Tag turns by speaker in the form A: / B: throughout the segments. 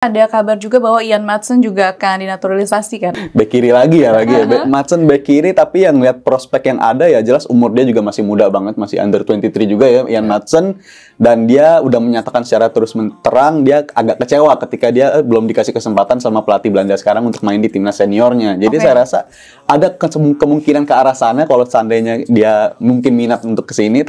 A: Ada kabar juga bahwa Ian Maatsen juga akan dinaturalisasi kan?
B: Back kiri lagi ya. Maatsen back kiri, tapi yang lihat prospek yang ada ya jelas umur dia juga masih muda banget, masih under 23 juga ya Ian Maatsen. Dan dia udah menyatakan secara terus terang dia agak kecewa ketika dia belum dikasih kesempatan sama pelatih Belanda sekarang untuk main di timnas seniornya. Jadi saya rasa ada kemungkinan ke arah sana kalau seandainya dia mungkin minat untuk kesini.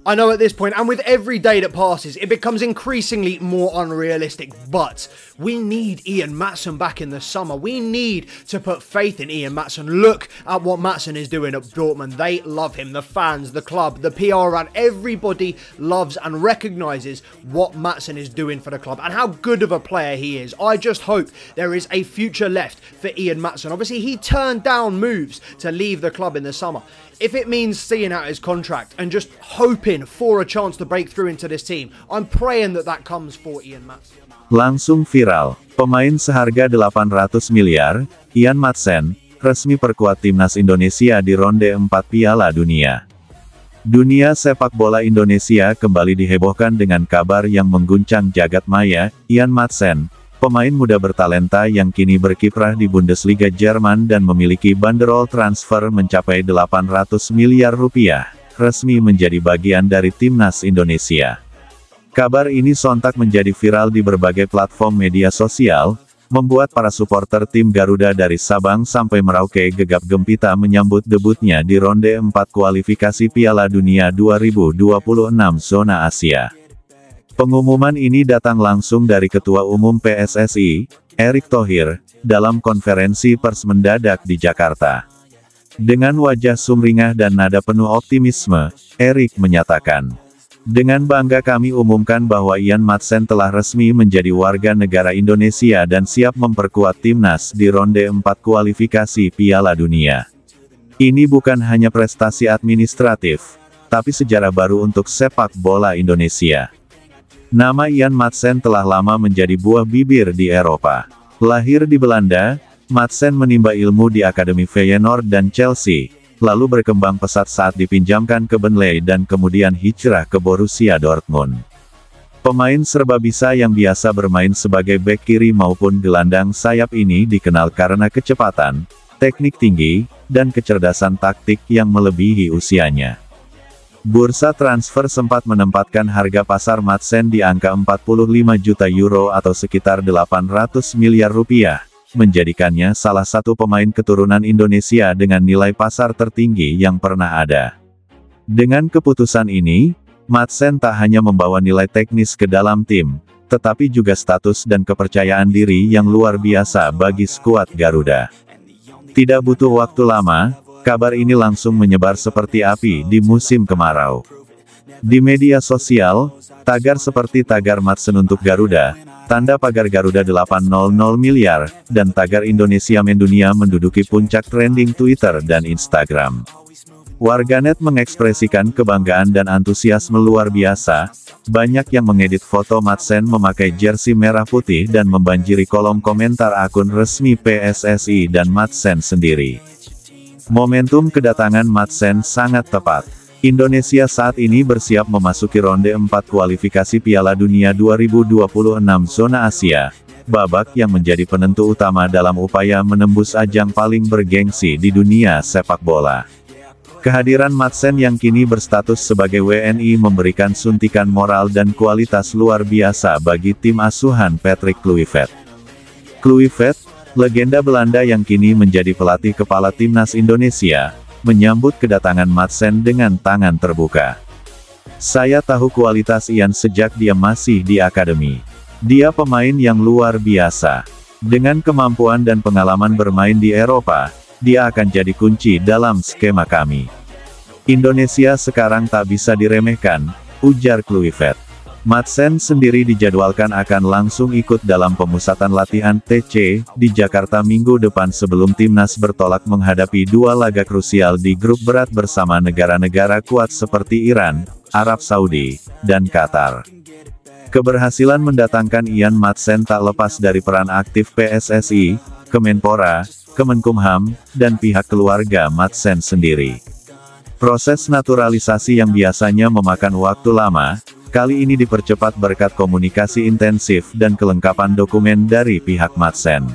C: I know at this point, and with every day that passes, it becomes increasingly more unrealistic, but we need Ian Maatsen back in the summer. We need to put faith in Ian Maatsen. Look at what Maatsen is doing at Dortmund. They love him, the fans, the club, the PR, and everybody loves and recognises what Maatsen is doing for the club and how good of a player he is. I just hope there is a future left for Ian Maatsen. Obviously, he turned down moves to leave the club in the summer. If it means seeing out his contract and just hoping for a chance to break through into this team, I'm praying that that comes for Ian Maatsen.
D: Langsung viral, pemain seharga 800 miliar, Ian Maatsen, resmi perkuat timnas Indonesia di ronde 4 Piala Dunia. Dunia sepak bola Indonesia kembali dihebohkan dengan kabar yang mengguncang jagat maya. Ian Maatsen, pemain muda bertalenta yang kini berkiprah di Bundesliga Jerman dan memiliki banderol transfer mencapai 800 miliar rupiah, resmi menjadi bagian dari timnas Indonesia. Kabar ini sontak menjadi viral di berbagai platform media sosial, membuat para supporter tim Garuda dari Sabang sampai Merauke gegap gempita menyambut debutnya di ronde 4 kualifikasi Piala Dunia 2026 zona Asia. Pengumuman ini datang langsung dari Ketua Umum PSSI, Erick Thohir, dalam konferensi pers mendadak di Jakarta. Dengan wajah sumringah dan nada penuh optimisme, Erick menyatakan, "Dengan bangga kami umumkan bahwa Ian Maatsen telah resmi menjadi warga negara Indonesia dan siap memperkuat timnas di ronde 4 kualifikasi Piala Dunia. Ini bukan hanya prestasi administratif, tapi sejarah baru untuk sepak bola Indonesia." Nama Ian Maatsen telah lama menjadi buah bibir di Eropa. Lahir di Belanda, Maatsen menimba ilmu di Akademi Feyenoord dan Chelsea, lalu berkembang pesat saat dipinjamkan ke Burnley dan kemudian hijrah ke Borussia Dortmund. Pemain serba bisa yang biasa bermain sebagai bek kiri maupun gelandang sayap ini dikenal karena kecepatan, teknik tinggi, dan kecerdasan taktik yang melebihi usianya. Bursa transfer sempat menempatkan harga pasar Maatsen di angka 45 juta euro atau sekitar 800 miliar rupiah, menjadikannya salah satu pemain keturunan Indonesia dengan nilai pasar tertinggi yang pernah ada. Dengan keputusan ini, Maatsen tak hanya membawa nilai teknis ke dalam tim, tetapi juga status dan kepercayaan diri yang luar biasa bagi skuad Garuda. Tidak butuh waktu lama, kabar ini langsung menyebar seperti api di musim kemarau. Di media sosial, tagar seperti tagar Maatsen untuk Garuda, tanda pagar Garuda 800 miliar, dan tagar Indonesia mendunia menduduki puncak trending Twitter dan Instagram. Warganet mengekspresikan kebanggaan dan antusiasme luar biasa, banyak yang mengedit foto Maatsen memakai jersey merah putih dan membanjiri kolom komentar akun resmi PSSI dan Maatsen sendiri. Momentum kedatangan Maatsen sangat tepat. Indonesia saat ini bersiap memasuki ronde 4 kualifikasi Piala Dunia 2026 zona Asia, babak yang menjadi penentu utama dalam upaya menembus ajang paling bergengsi di dunia sepak bola. Kehadiran Maatsen yang kini berstatus sebagai WNI memberikan suntikan moral dan kualitas luar biasa bagi tim asuhan Patrick Kluivert. Kluivert, legenda Belanda yang kini menjadi pelatih kepala timnas Indonesia, menyambut kedatangan Maatsen dengan tangan terbuka. "Saya tahu kualitas Ian sejak dia masih di akademi. Dia pemain yang luar biasa. Dengan kemampuan dan pengalaman bermain di Eropa, dia akan jadi kunci dalam skema kami. Indonesia sekarang tak bisa diremehkan," ujar Kluivert. Maatsen sendiri dijadwalkan akan langsung ikut dalam pemusatan latihan TC di Jakarta minggu depan sebelum timnas bertolak menghadapi dua laga krusial di grup berat bersama negara-negara kuat seperti Iran, Arab Saudi, dan Qatar. Keberhasilan mendatangkan Ian Maatsen tak lepas dari peran aktif PSSI, Kemenpora, Kemenkumham, dan pihak keluarga Madsen sendiri. Proses naturalisasi yang biasanya memakan waktu lama, kali ini dipercepat berkat komunikasi intensif dan kelengkapan dokumen dari pihak Madsen.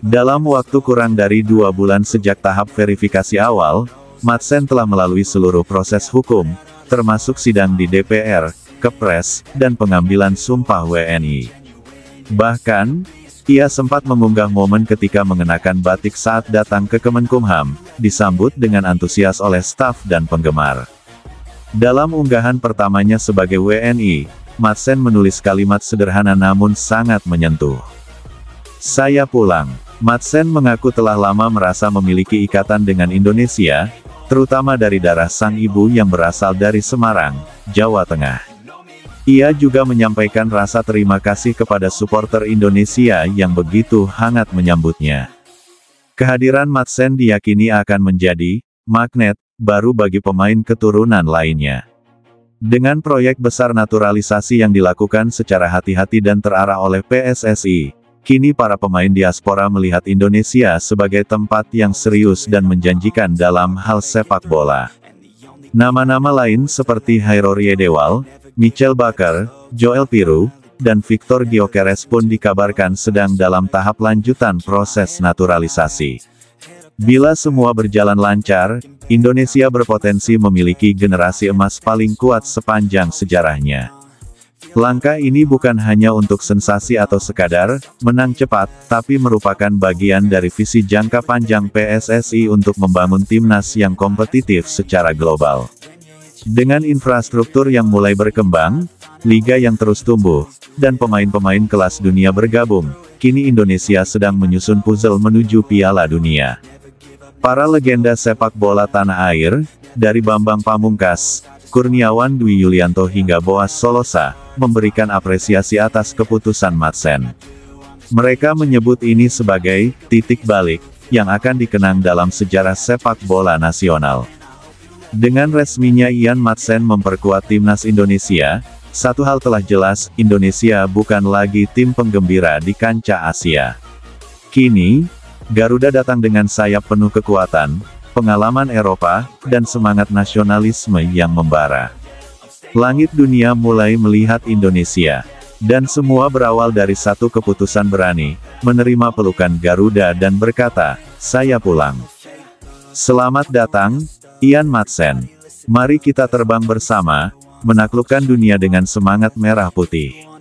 D: Dalam waktu kurang dari 2 bulan sejak tahap verifikasi awal, Madsen telah melalui seluruh proses hukum, termasuk sidang di DPR, Kepres, dan pengambilan sumpah WNI. Bahkan, ia sempat mengunggah momen ketika mengenakan batik saat datang ke Kemenkumham, disambut dengan antusias oleh staf dan penggemar. Dalam unggahan pertamanya sebagai WNI, Madsen menulis kalimat sederhana namun sangat menyentuh. "Saya pulang." Madsen mengaku telah lama merasa memiliki ikatan dengan Indonesia, terutama dari darah sang ibu yang berasal dari Semarang, Jawa Tengah. Ia juga menyampaikan rasa terima kasih kepada supporter Indonesia yang begitu hangat menyambutnya. Kehadiran Madsen diyakini akan menjadi magnet baru bagi pemain keturunan lainnya. Dengan proyek besar naturalisasi yang dilakukan secara hati-hati dan terarah oleh PSSI, kini para pemain diaspora melihat Indonesia sebagai tempat yang serius dan menjanjikan dalam hal sepak bola. Nama-nama lain seperti Hairor Yedewal, Michel Baker, Joel Piru, dan Victor Gyökeres pun dikabarkan sedang dalam tahap lanjutan proses naturalisasi. Bila semua berjalan lancar, Indonesia berpotensi memiliki generasi emas paling kuat sepanjang sejarahnya. Langkah ini bukan hanya untuk sensasi atau sekadar menang cepat, tapi merupakan bagian dari visi jangka panjang PSSI untuk membangun timnas yang kompetitif secara global. Dengan infrastruktur yang mulai berkembang, liga yang terus tumbuh, dan pemain-pemain kelas dunia bergabung, kini Indonesia sedang menyusun puzzle menuju Piala Dunia. Para legenda sepak bola tanah air, dari Bambang Pamungkas, Kurniawan Dwi Yulianto hingga Boas Solosa, memberikan apresiasi atas keputusan Madsen. Mereka menyebut ini sebagai titik balik yang akan dikenang dalam sejarah sepak bola nasional. Dengan resminya Ian Madsen memperkuat timnas Indonesia, satu hal telah jelas, Indonesia bukan lagi tim penggembira di kancah Asia. Kini, Garuda datang dengan sayap penuh kekuatan, pengalaman Eropa, dan semangat nasionalisme yang membara. Langit dunia mulai melihat Indonesia. Dan semua berawal dari satu keputusan berani, menerima pelukan Garuda dan berkata, "Saya pulang." Selamat datang, Ian Madsen. Mari kita terbang bersama, menaklukkan dunia dengan semangat merah putih.